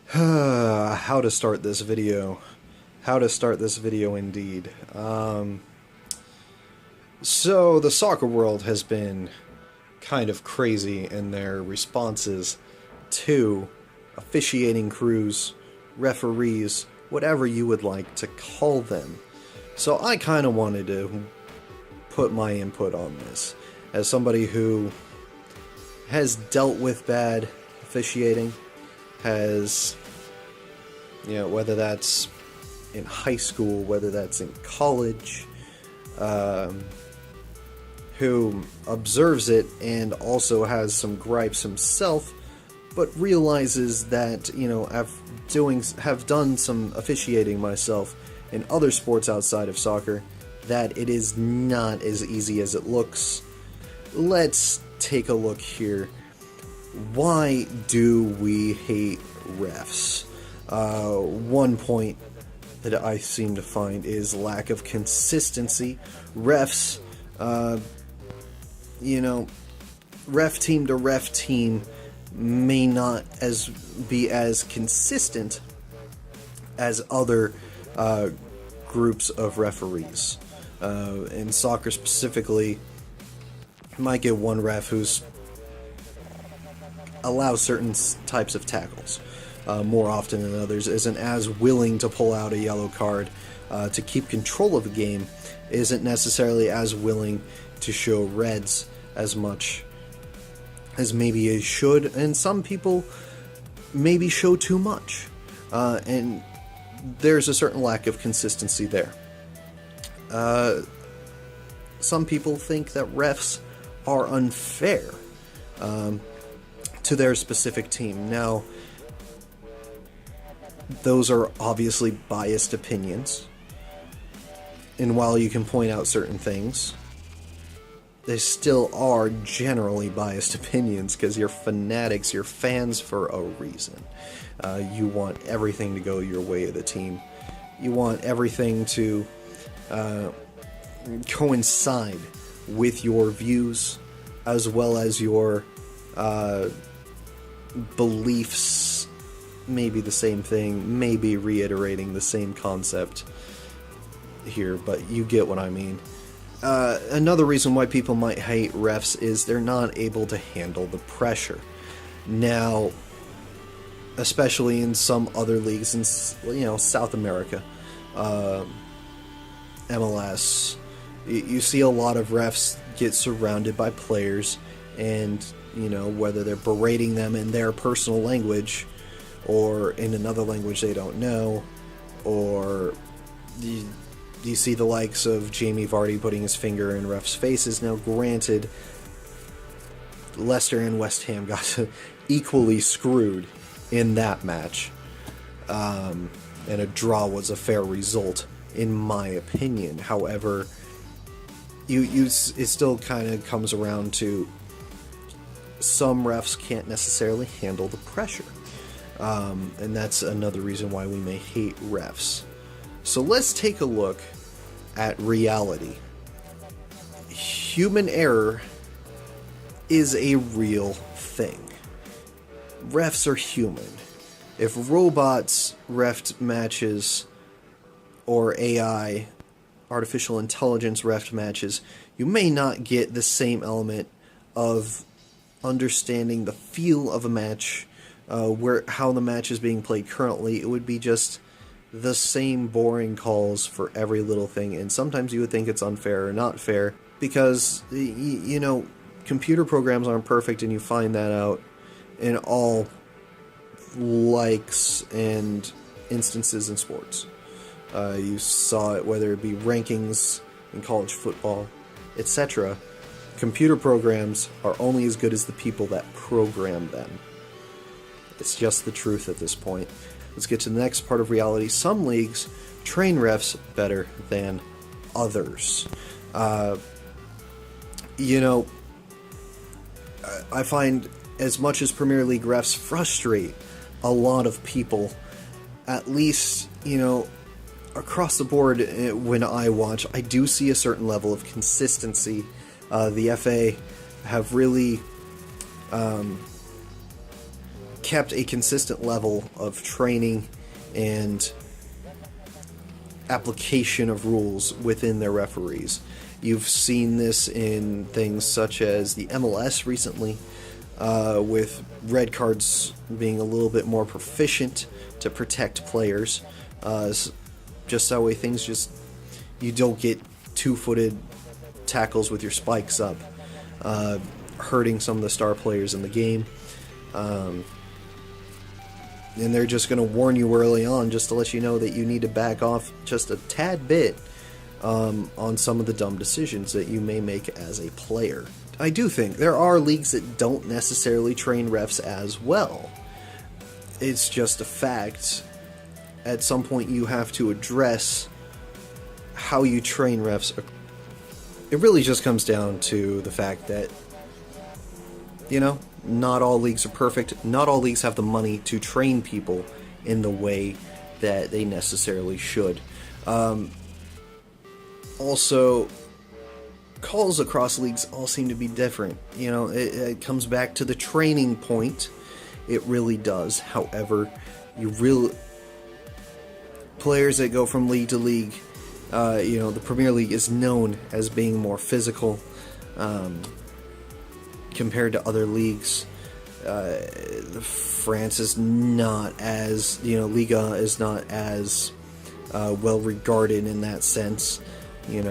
How to start this video. How to start this video indeed. So the soccer world has been kind of crazy in their responses to officiating crews, referees, whatever you would like to call them. So I kind of wanted to put my input on this as somebody who has dealt with bad officiating, has, whether that's in high school, whether that's in college, who observes it and also has some gripes himself, but realizes that, have done some officiating myself in other sports outside of soccer, that it is not as easy as it looks. Let's take a look here. Why do we hate refs? One point that I seem to find is lack of consistency. Refs, ref team to ref team may not be as consistent as other groups of referees. In soccer specifically, you might get one ref who's allows certain types of tackles more often than others, isn't as willing to pull out a yellow card to keep control of the game, isn't necessarily as willing to show reds as much as maybe he should, and some people maybe show too much, and there's a certain lack of consistency there. Some people think that refs are unfair to their specific team. Now, those are obviously biased opinions, and while you can point out certain things, they still are generally biased opinions because you're fanatics, you're fans for a reason. You want everything to go your way of the team. You want everything to coincide with your views as well as your beliefs. Maybe the same thing, maybe reiterating the same concept here, but you get what I mean. Another reason why people might hate refs is they're not able to handle the pressure. Now, especially in some other leagues in, South America, MLS, you see a lot of refs get surrounded by players, and, whether they're berating them in their personal language or in another language they don't know, or you see the likes of Jamie Vardy putting his finger in refs' faces. Now, granted, Leicester and West Ham got equally screwed in that match, and a draw was a fair result, in my opinion. However, it still kind of comes around to some refs can't necessarily handle the pressure, and that's another reason why we may hate refs. So let's take a look at reality. Human error is a real thing. Refs are human. If robots refed matches, or AI, artificial intelligence refed matches, you may not get the same element of understanding the feel of a match, how the match is being played currently. It would be just the same boring calls for every little thing, and sometimes you would think it's unfair or not fair because, computer programs aren't perfect, and you find that out in all likes and instances in sports. You saw it whether it be rankings in college football, etc. Computer programs are only as good as the people that program them. It's just the truth at this point. Let's get to the next part of reality. Some leagues train refs better than others. I find as much as Premier League refs frustrate a lot of people, at least, across the board when I watch, I do see a certain level of consistency. The FA have really kept a consistent level of training and application of rules within their referees. You've seen this in things such as the MLS recently, with red cards being a little bit more proficient to protect players. Just that way you don't get two-footed tackles with your spikes up, hurting some of the star players in the game. And they're just going to warn you early on just to let you know that you need to back off just a tad bit on some of the dumb decisions that you may make as a player. I do think there are leagues that don't necessarily train refs as well. It's just a fact. At some point you have to address how you train refs. It really just comes down to the fact that, not all leagues are perfect. Not all leagues have the money to train people in the way that they necessarily should. Also, calls across leagues all seem to be different. It comes back to the training point. It really does. However, players that go from league to league, the Premier League is known as being more physical compared to other leagues. France is not as, Liga is not as well regarded in that sense. It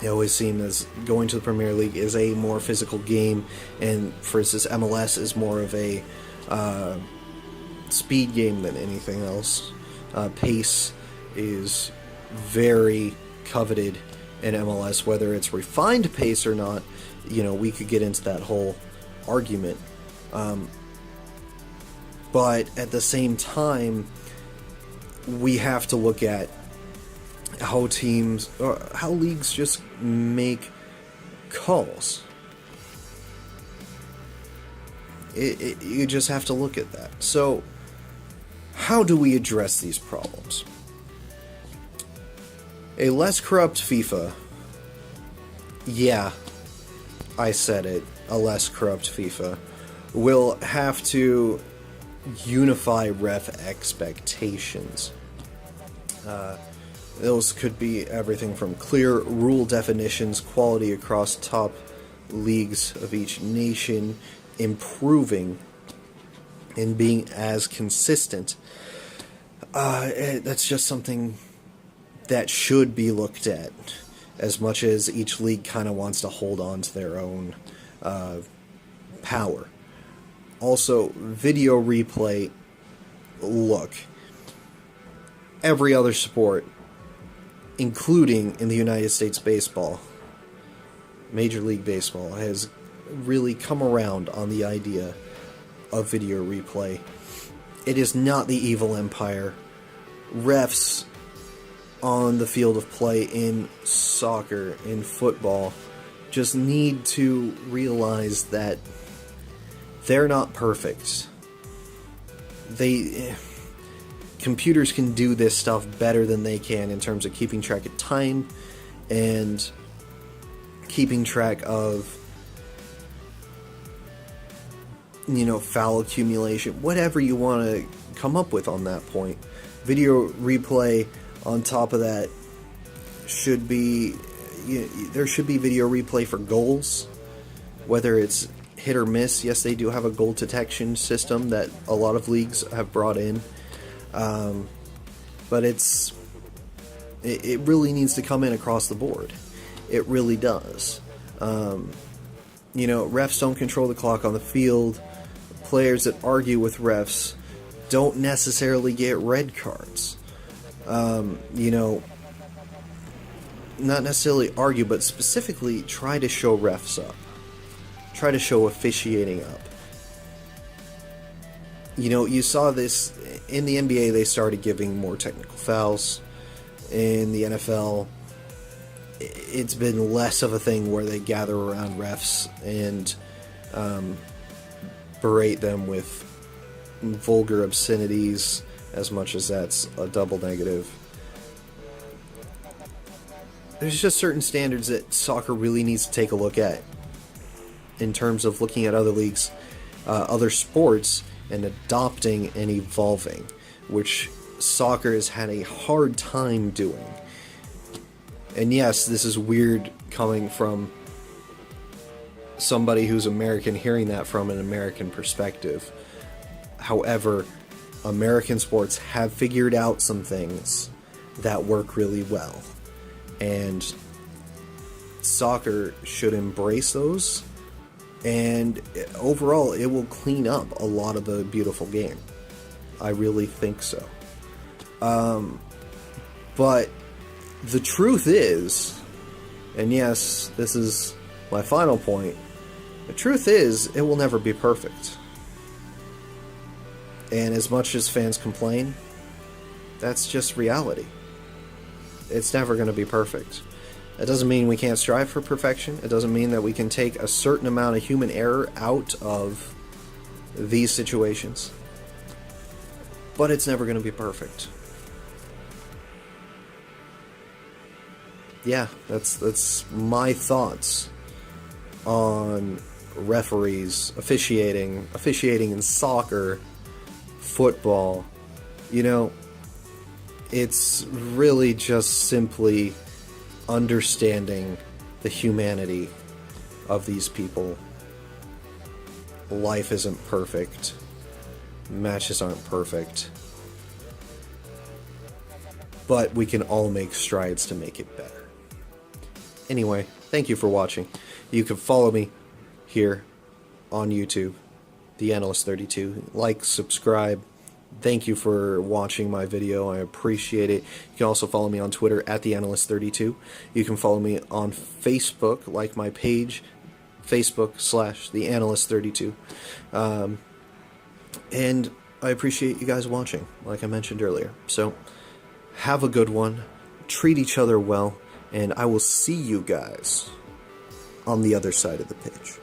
always seems as going to the Premier League is a more physical game, and for instance, MLS is more of a speed game than anything else. Pace is very coveted in MLS, whether it's refined pace or not. We could get into that whole argument. But at the same time, we have to look at how leagues just make calls. You just have to look at that. So, how do we address these problems? A less corrupt FIFA. Yeah, I said it. A less corrupt FIFA will have to unify ref expectations. Those could be everything from clear rule definitions, quality across top leagues of each nation, improving and being as consistent. That's just something that should be looked at, as much as each league kind of wants to hold on to their own power. Also, video replay. Look, every other sport, including in the United States baseball, Major League Baseball, has really come around on the idea of video replay. It is not the evil empire. Refs on the field of play in soccer, in football, just need to realize that they're not perfect. Computers can do this stuff better than they can in terms of keeping track of time and keeping track of, foul accumulation, whatever you want to come up with on that point. Video replay on top of that should be, there should be video replay for goals, whether it's hit or miss. Yes, they do have a goal detection system that a lot of leagues have brought in. But it really needs to come in across the board. It really does. Refs don't control the clock on the field. Players that argue with refs don't necessarily get red cards. Not necessarily argue, but specifically try to show refs up. Try to show officiating up. You saw this in the NBA. They started giving more technical fouls. In the NFL, it's been less of a thing where they gather around refs and berate them with vulgar obscenities, as much as that's a double negative. There's just certain standards that soccer really needs to take a look at in terms of looking at other leagues other sports and adopting and evolving, which soccer has had a hard time doing. And yes, this is weird coming from somebody who's American, hearing that from an American perspective. However, American sports have figured out some things that work really well, and soccer should embrace those, and overall it will clean up a lot of the beautiful game. I really think so. But the truth is, and yes, this is my final point, the truth is it will never be perfect. And as much as fans complain, that's just reality. It's never going to be perfect. It doesn't mean we can't strive for perfection. It doesn't mean that we can take a certain amount of human error out of these situations. But it's never going to be perfect. Yeah, that's my thoughts on referees, officiating in soccer, football. You know, it's really just simply understanding the humanity of these people. Life isn't perfect. Matches aren't perfect. But we can all make strides to make it better. Anyway, thank you for watching. You can follow me here on YouTube, The Analyst 32. Like, subscribe. Thank you for watching my video. I appreciate it. You can also follow me on Twitter at The Analyst 32. You can follow me on Facebook, like my page, Facebook/The Analyst 32. And I appreciate you guys watching, like I mentioned earlier. So, have a good one. Treat each other well. And I will see you guys on the other side of the pitch.